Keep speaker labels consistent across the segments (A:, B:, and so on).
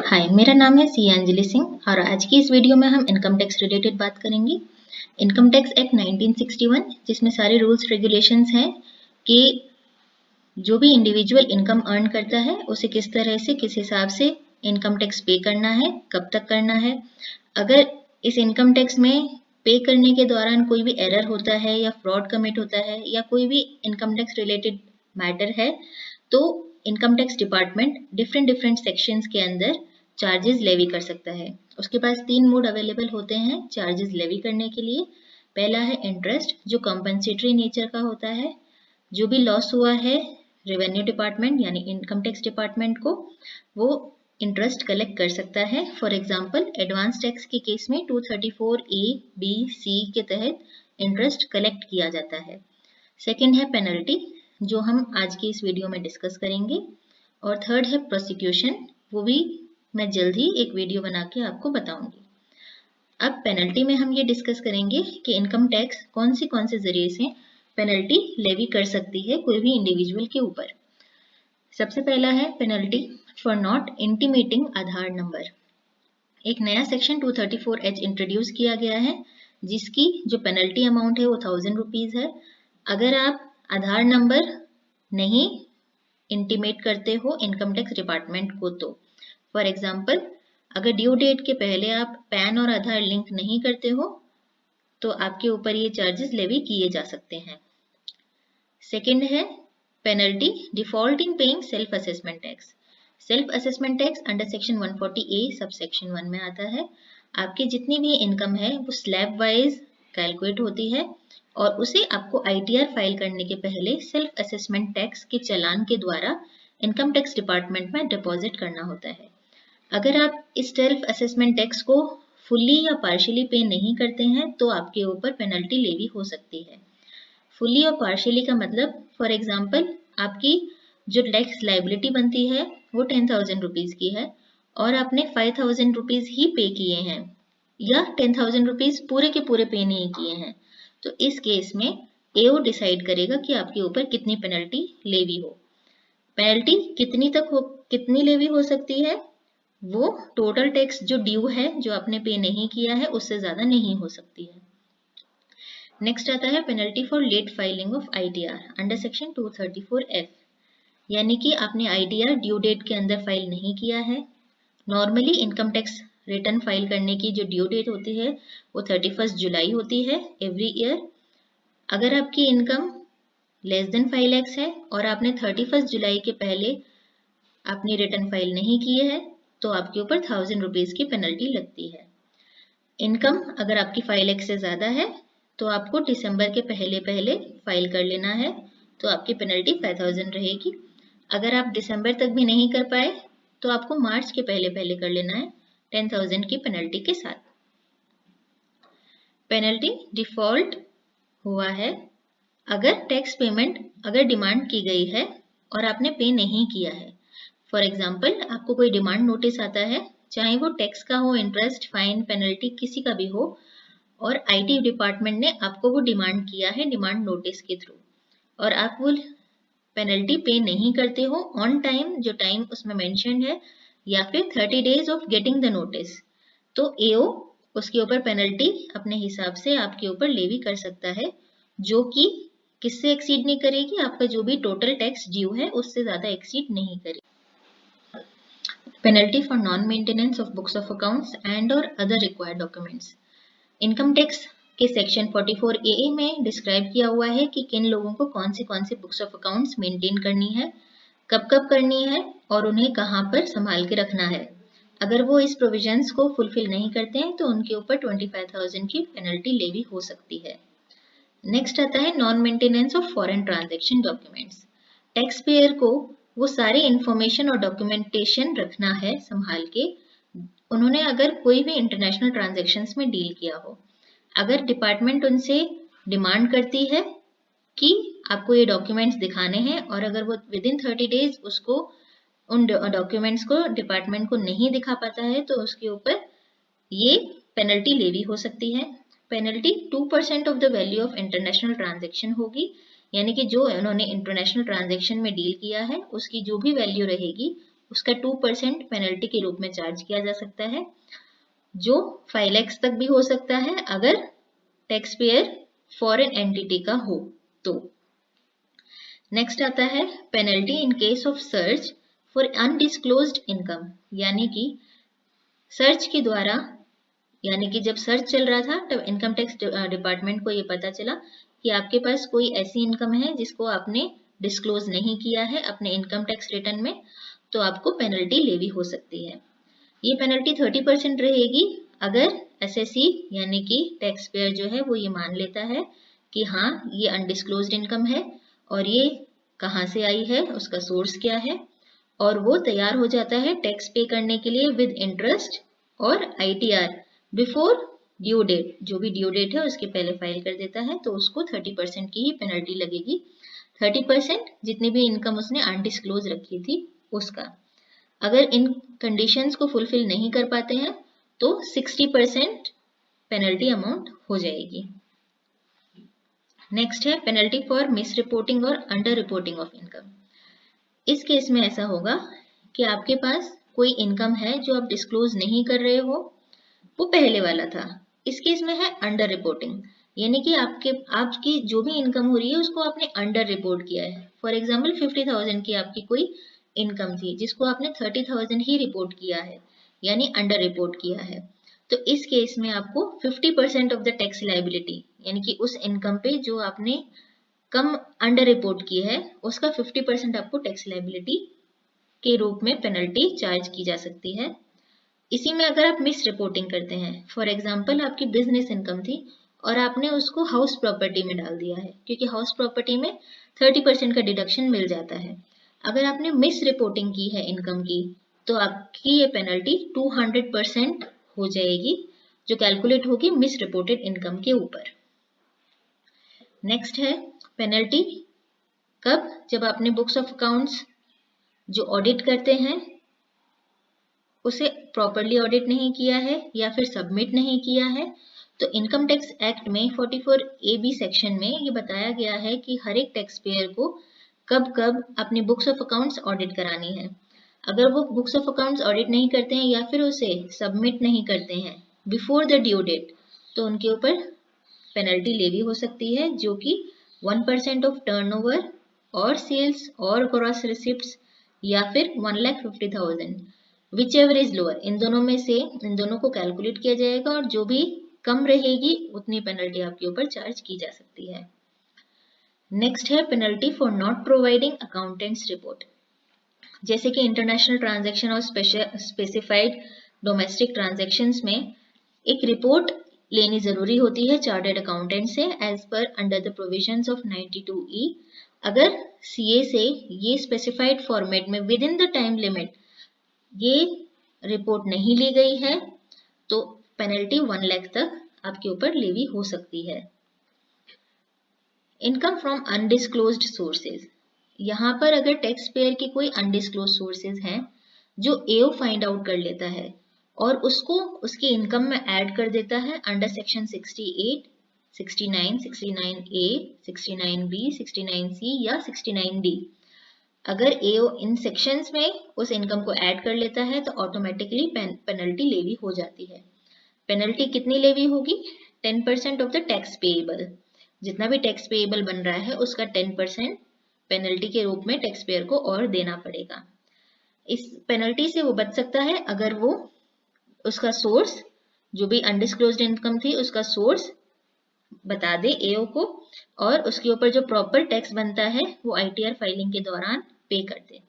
A: हाय, मेरा नाम है सी अंजलि सिंह और आज की इस वीडियो में हम इनकम टैक्स रिलेटेड बात करेंगे। इनकम टैक्स एक्ट 1961 जिसमें सारे रूल्स रेगुलेशंस हैं कि जो भी इंडिविजुअल इनकम अर्न करता है उसे किस तरह से किस हिसाब से इनकम टैक्स पे करना है, कब तक करना है। अगर इस इनकम टैक्स में पे करने के दौरान कोई भी एरर होता है या फ्रॉड कमिट होता है या कोई भी इनकम टैक्स रिलेटेड मैटर है तो income tax department different sections के अंदर चार्जेस लेवी कर सकता है। उसके पास 3 मोड अवेलेबल होते हैं चार्जेस लेवी करने के लिए। पहला है इंटरेस्ट जो कंपनसेटरी नेचर का होता है। जो भी लॉस हुआ है रेवेन्यू डिपार्टमेंट यानी इनकम टैक्स डिपार्टमेंट को वो इंटरेस्ट कलेक्ट कर सकता है। फॉर एग्जांपल एडवांस टैक्स के केस में 234A, B, C के तहत इंटरेस्ट कलेक्ट किया जाता है। सेकेंड है पेनल्टी जो हम आज की इस वीडियो में डिस्कस करेंगे। और थर्ड है प्रोसिक्यूशन, वो भी मैं जल्द ही एक वीडियो बना के आपको बताऊंगी। अब पेनल्टी में हम ये डिस्कस करेंगे कि इनकम टैक्स कौन से जरिए से पेनल्टी लेवी कर सकती है कोई भी इंडिविजुअल के ऊपर। सबसे पहला है penalty for not intimating Aadhaar number. एक नया सेक्शन 234H इंट्रोड्यूस किया गया है जिसकी जो पेनल्टी अमाउंट है वो 1000 रुपीज है। अगर आप आधार नंबर नहीं इंटीमेट करते हो इनकम टैक्स डिपार्टमेंट को तो फॉर एग्जाम्पल अगर ड्यू डेट के पहले आप पैन और आधार लिंक नहीं करते हो तो आपके ऊपर ये चार्जेस लेवी किए जा सकते हैं। सेकेंड है penalty default in paying self assessment tax. Self assessment tax under section 140A sub section 1 में आता है। आपकी जितनी भी इनकम है वो स्लैब वाइज कैलकुलेट होती है और उसे आपको ITR फाइल करने के पहले सेल्फ असेसमेंट टैक्स के चालान के द्वारा इनकम टैक्स डिपार्टमेंट में डिपॉजिट करना होता है। अगर आप इस सेल्फ असेसमेंट टैक्स को फुल्ली या पार्शियली पे नहीं करते हैं तो आपके ऊपर पेनल्टी लेवी हो सकती है। फुल्ली और पार्शियली का मतलब फॉर एग्जाम्पल आपकी जो टैक्स लाइबिलिटी बनती है वो 10,000 रुपीज की है और आपने 5,000 रुपीज ही पे किए हैं या 10,000 रुपीज पूरे के पूरे पे नहीं किए हैं तो इस केस में AO डिसाइड करेगा कि आपके ऊपर कितनी पेनल्टी लेवी हो। पेनल्टी कितनी लेवी हो सकती है वो टोटल टैक्स जो ड्यू है जो आपने पे नहीं किया है उससे ज्यादा नहीं हो सकती है। नेक्स्ट आता है penalty for late filing of ITR under section 234F, यानी कि आपने ITR ड्यू डेट के अंदर फाइल नहीं किया है। Normally income tax return file करने की जो ड्यू डेट होती है वो 31 जुलाई होती है एवरी ईयर। अगर आपकी इनकम लेस देन 5 लाख है और आपने 31 जुलाई के पहले आपने रिटर्न फाइल नहीं किए है तो आपके ऊपर 1000 रुपीज की पेनल्टी लगती है। इनकम अगर आपकी 5 लाख से ज्यादा है तो आपको दिसंबर के पहले फाइल कर लेना है तो आपकी पेनल्टी 5000 रहेगी। अगर आप दिसंबर तक भी नहीं कर पाए तो आपको मार्च के पहले कर लेना है 10,000 की पेनल्टी के साथ। पेनल्टी डिफॉल्ट हुआ है अगर टैक्स पेमेंट अगर डिमांड की गई है और आपने पे नहीं किया है। फॉर एग्जाम्पल आपको कोई डिमांड नोटिस आता है चाहे वो टैक्स का हो, इंटरेस्ट, फाइन, पेनल्टी किसी का भी हो और IT डिपार्टमेंट ने आपको वो डिमांड किया है डिमांड नोटिस के थ्रू और आप वो पेनल्टी पे नहीं करते हो ऑन टाइम जो टाइम उसमें मेंशन्ड है या फिर 30 days of getting the notice तो AO उसके ऊपर पेनल्टी अपने हिसाब से आपके ऊपर लेवी कर सकता है जो कि किससे एक्सीड नहीं करेगी, आपका जो भी टोटल टैक्स ड्यू है उससे ज्यादा एक्सीड नहीं करेगी। Penalty for non maintenance of books of accounts and और other required documents. Income tax के सेक्शन 44AA में डिस्क्राइब किया हुआ है कि किन लोगों को कौन सी बुक्स ऑफ अकाउंट्स मेंटेन करनी है, कब कब करनी है और उन्हें कहाँ पर संभाल के रखना है। अगर वो इस प्रोविजंस को फुलफिल नहीं करते हैं तो उनके ऊपर 25,000 की पेनल्टी लेवी हो सकती है। नेक्स्ट आता है non maintenance of foreign transaction documents. Tax payer को वो सारे इंफॉर्मेशन और डॉक्यूमेंटेशन रखना है संभाल के उन्होंने अगर कोई भी इंटरनेशनल ट्रांजैक्शंस में डील किया हो। अगर डिपार्टमेंट उनसे डिमांड करती है कि आपको ये डॉक्यूमेंट्स दिखाने हैं और अगर वो विद इन 30 डेज उसको उन डॉक्यूमेंट्स को डिपार्टमेंट को नहीं दिखा पाता है तो उसके ऊपर ये पेनल्टी लेवी हो सकती है। Penalty 2% of the value of international transaction होगी, यानी कि जो उन्होंने इंटरनेशनल ट्रांजैक्शन में डील किया है उसकी जो भी वैल्यू रहेगी उसका 2% पेनल्टी के रूप में चार्ज किया जा सकता है, जो 5 लाख तक भी हो सकता है अगर टैक्स पेयर फॉरेन एंटिटी का हो तो। नेक्स्ट आता है penalty in case of search for undisclosed income, यानी कि सर्च के द्वारा, यानी कि जब सर्च चल रहा था तब इनकम टैक्स डिपार्टमेंट को ये पता चला कि आपके पास कोई ऐसी इनकम है जिसको आपने डिस्क्लोज नहीं किया है अपने इनकम टैक्स रिटर्न में, तो आपको पेनल्टी लेवी हो सकती है। ये पेनल्टी 30% रहेगी अगर एसएससी यानी कि टैक्स पेयर जो है वो ये मान लेता है कि हाँ ये अनडिस्क्लोज्ड इनकम है और ये कहाँ से आई है, उसका सोर्स क्या है, और वो तैयार हो जाता है टैक्स पे करने के लिए विद इंटरेस्ट और आईटीआर बिफोर ड्यू डेट। जो भी ड्यू डेट है उसके पहले फाइल कर देता है तो उसको 30% की ही पेनल्टी लगेगी। 30% जितनी भी इनकम उसने अनडिस्क्लोज रखी थी उसका। अगर इन कंडीशंस को फुलफिल नहीं कर पाते हैं तो 60% पेनल्टी अमाउंट हो जाएगी। नेक्स्ट है पेनल्टी फॉर मिस रिपोर्टिंग और अंडर रिपोर्टिंग ऑफ इनकम। इस केस में ऐसा होगा कि आपके पास कोई इनकम है जो आप डिस्क्लोज नहीं कर रहे हो, वो पहले वाला था। इस केस में है अंडर रिपोर्टिंग, यानी कि आपकी जो भी इनकम हो रही है उसको आपने अंडर रिपोर्ट किया है। फॉर एग्जाम्पल 50,000 की आपकी कोई इनकम थी जिसको आपने 30,000 ही रिपोर्ट किया है, यानी अंडर रिपोर्ट किया है। तो इस केस में आपको 50% ऑफ द टैक्स लायबिलिटी, यानी कि उस इनकम पे जो आपने कम अंडर रिपोर्ट की है उसका 50% आपको टैक्स लायबिलिटी के रूप में पेनल्टी चार्ज की जा सकती है। इसी में अगर आप मिस रिपोर्टिंग करते हैं, फॉर एग्जाम्पल आपकी बिजनेस इनकम थी और आपने उसको हाउस प्रॉपर्टी में डाल दिया है, क्योंकि हाउस प्रॉपर्टी में 30% का डिडक्शन मिल जाता है। अगर आपने मिस रिपोर्टिंग की है इनकम की तो आपकी ये पेनल्टी 200% हो जाएगी, जो कैलकुलेट होगी मिस रिपोर्टेड इनकम के ऊपर। नेक्स्ट है पेनल्टी कब, जब आपने बुक्स ऑफ अकाउंट्स जो ऑडिट करते हैं उसे प्रॉपरली ऑडिट नहीं किया है या फिर सबमिट नहीं किया है। तो इनकम टैक्स एक्ट में 44AB सेक्शन में ये बताया गया है कि हर एक टैक्स पेयर को कब कब अपनी बुक्स ऑफ अकाउंट्स ऑडिट करानी है। अगर वो बुक्स ऑफ अकाउंट्स ऑडिट नहीं करते हैं या फिर उसे सबमिट नहीं करते हैं बिफोर द ड्यू डेट, तो उनके ऊपर पेनल्टी लेवी हो सकती है, जो कि 1% ऑफ टर्नओवर और सेल्स और ग्रॉस रिसिप्ट्स या फिर 1,50,000 विच एवर इज लोअर, इन दोनों में से इन दोनों को कैलकुलेट किया जाएगा और जो भी कम रहेगी उतनी पेनल्टी आपके ऊपर चार्ज की जा सकती है। नेक्स्ट है penalty for not providing accountants report. जैसे कि इंटरनेशनल ट्रांजैक्शन और स्पेसिफाइड डोमेस्टिक ट्रांजैक्शंस में एक रिपोर्ट लेनी जरूरी होती है चार्टर्ड अकाउंटेंट से as per under the provisions of 92E। अगर सीए से ये स्पेसिफाइड फॉर्मेट में within the time limit ये रिपोर्ट नहीं ली गई है तो पेनल्टी 1 लाख तक आपके ऊपर लेवी हो सकती है। इनकम फ्रॉम अनडिस्क्लोज्ड सोर्सेज, यहाँ पर अगर टैक्स पेयर की कोई अनडिस्क्लोज सोर्सेज हैं जो एओ फाइंड आउट कर लेता है और उसको उसकी इनकम में ऐड कर देता है under section 68, 69, 69A, 69B, 69C या 69D, अगर एओ इन सेक्शंस में उस इनकम को ऐड कर लेता है तो ऑटोमेटिकली पेनल्टी लेवी हो जाती है। पेनल्टी कितनी लेवी होगी? 10% ऑफ द टैक्स पेएबल। जितना भी टैक्स पेएबल बन रहा है उसका 10% पेनल्टी के रूप में टैक्स पेयर को और देना पड़ेगा। इस पेनल्टी से वो बच सकता है अगर वो उसका सोर्स, जो भी अनडिस्क्लोज्ड इनकम थी उसका सोर्स बता दे एओ को और उसके ऊपर जो प्रॉपर टैक्स बनता है वो आईटीआर फाइलिंग के दौरान पे कर दे।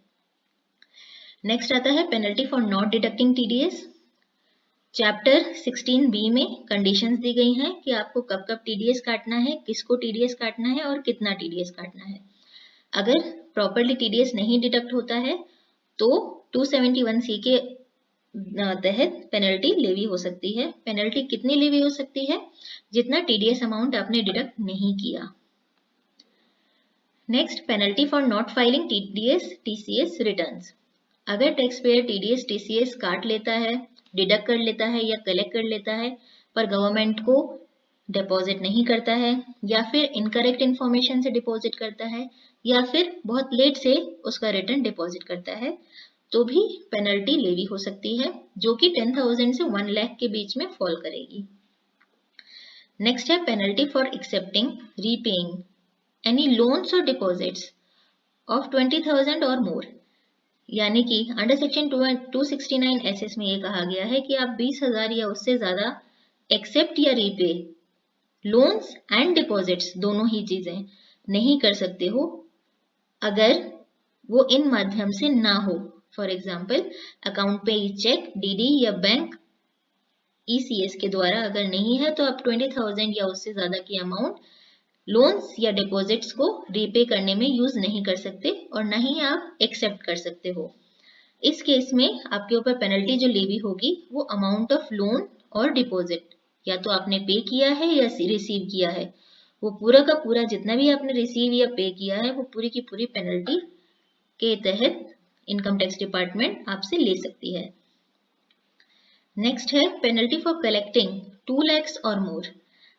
A: नेक्स्ट आता है penalty for not deducting TDS. Chapter 16B में कंडीशंस दी गई हैं कि आपको कब कब टीडीएस काटना है, किसको टीडीएस काटना है और कितना टीडीएस काटना है। अगर प्रॉपरली टीडीएस नहीं डिडक्ट होता है तो 271C के तहत पेनल्टी लेवी हो सकती है। पेनल्टी कितनी लेवी हो सकती है? जितना टीडीएस अमाउंट आपने डिडक्ट नहीं किया। Next penalty for not filing TDS TCS returns. अगर टैक्स पेयर टीडीएस टीसीएस काट लेता है, डिडक्ट कर लेता है या कलेक्ट कर लेता है पर गवर्नमेंट को डिपॉजिट नहीं करता है या फिर इनकरेक्ट इंफॉर्मेशन से डिपॉजिट करता है या फिर बहुत लेट से उसका रिटर्न डिपॉजिट करता है, तो भी पेनल्टी लेवी हो सकती है, जो कि 10,000 से 1 लाख के बीच में फॉल करेगी। नेक्स्ट है penalty for accepting repaying any loans और डिपॉजिट्स ऑफ 20,000 और मोर। यानी कि अंडर सेक्शन 269 एसएस में ये कहा गया है कि आप 20,000 या उससे ज्यादा एक्सेप्ट या रीपे लोन्स एंड डिपॉजिट्स दोनों ही चीजें नहीं कर सकते हो अगर वो इन माध्यम से ना हो। फॉर एग्जाम्पल अकाउंट पे चेक, डीडी या बैंक ईसीएस के द्वारा अगर नहीं है तो आप 20,000 या उससे ज्यादा की अमाउंट लोन्स या डिपॉजिट्स को रीपे करने में यूज नहीं कर सकते और न ही आप एक्सेप्ट कर सकते हो। इस केस में आपके ऊपर पेनल्टी जो लेवी होगी वो अमाउंट ऑफ लोन और डिपॉजिट, या तो आपने पे किया है या रिसीव किया है, वो पूरा का पूरा जितना भी आपने रिसीव या पे किया है वो पूरी की पूरी पेनल्टी के तहत इनकम टैक्स डिपार्टमेंट आपसे ले सकती है। नेक्स्ट है पेनल्टी फॉर कलेक्टिंग 2 lakhs और मोर।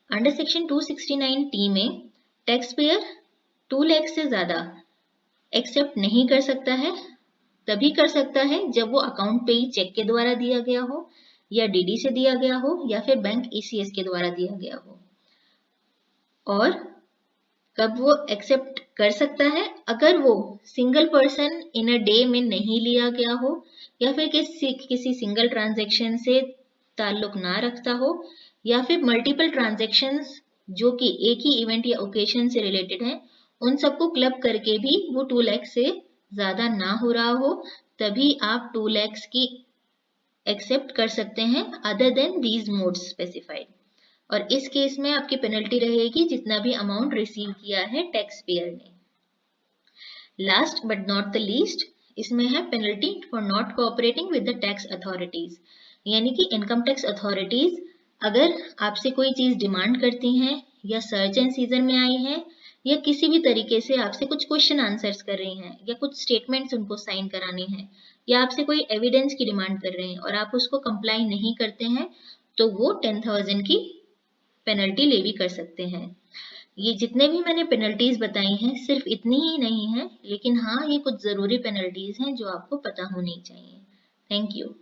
A: अंडर सेक्शन 269T में टैक्स पेयर 2 लाख से ज्यादा एक्सेप्ट नहीं कर सकता है, तभी कर सकता है जब वो अकाउंट पे ही चेक के द्वारा दिया गया हो या डीडी से दिया गया हो या फिर बैंक ईसीएस के द्वारा दिया गया हो। और कब वो एक्सेप्ट कर सकता है? अगर वो single person in a day में नहीं लिया गया हो या फिर किसी सिंगल ट्रांजैक्शन से ताल्लुक ना रखता हो या फिर मल्टीपल ट्रांजैक्शंस जो कि एक ही इवेंट या ओकेशन से रिलेटेड है उन सबको क्लब करके भी वो 2 लाख से ज्यादा ना हो रहा हो, तभी आप 2 लाख की एक्सेप्ट कर सकते हैं other than these modes specified. और इस केस में आपकी पेनल्टी रहेगी जितना भी अमाउंट रिसीव किया है टैक्स पेयर ने। Last but not the least इसमें है penalty for not cooperating with the tax authorities. यानी कि इनकम टैक्स अथॉरिटीज अगर आपसे कोई चीज डिमांड करती हैं या सर्च एंड सीजन में आई हैं या किसी भी तरीके से आपसे कुछ क्वेश्चन आंसर्स कर रही हैं या कुछ स्टेटमेंट्स उनको साइन कराने हैं या आपसे कोई एविडेंस की डिमांड कर रहे हैं और आप उसको कंप्लाई नहीं करते हैं तो वो 10,000 की पेनल्टी लेवी कर सकते हैं। ये जितने भी मैंने पेनल्टीज बताई हैं सिर्फ इतनी ही नहीं है, लेकिन हाँ ये कुछ जरूरी पेनल्टीज हैं जो आपको पता होनी चाहिए। Thank you.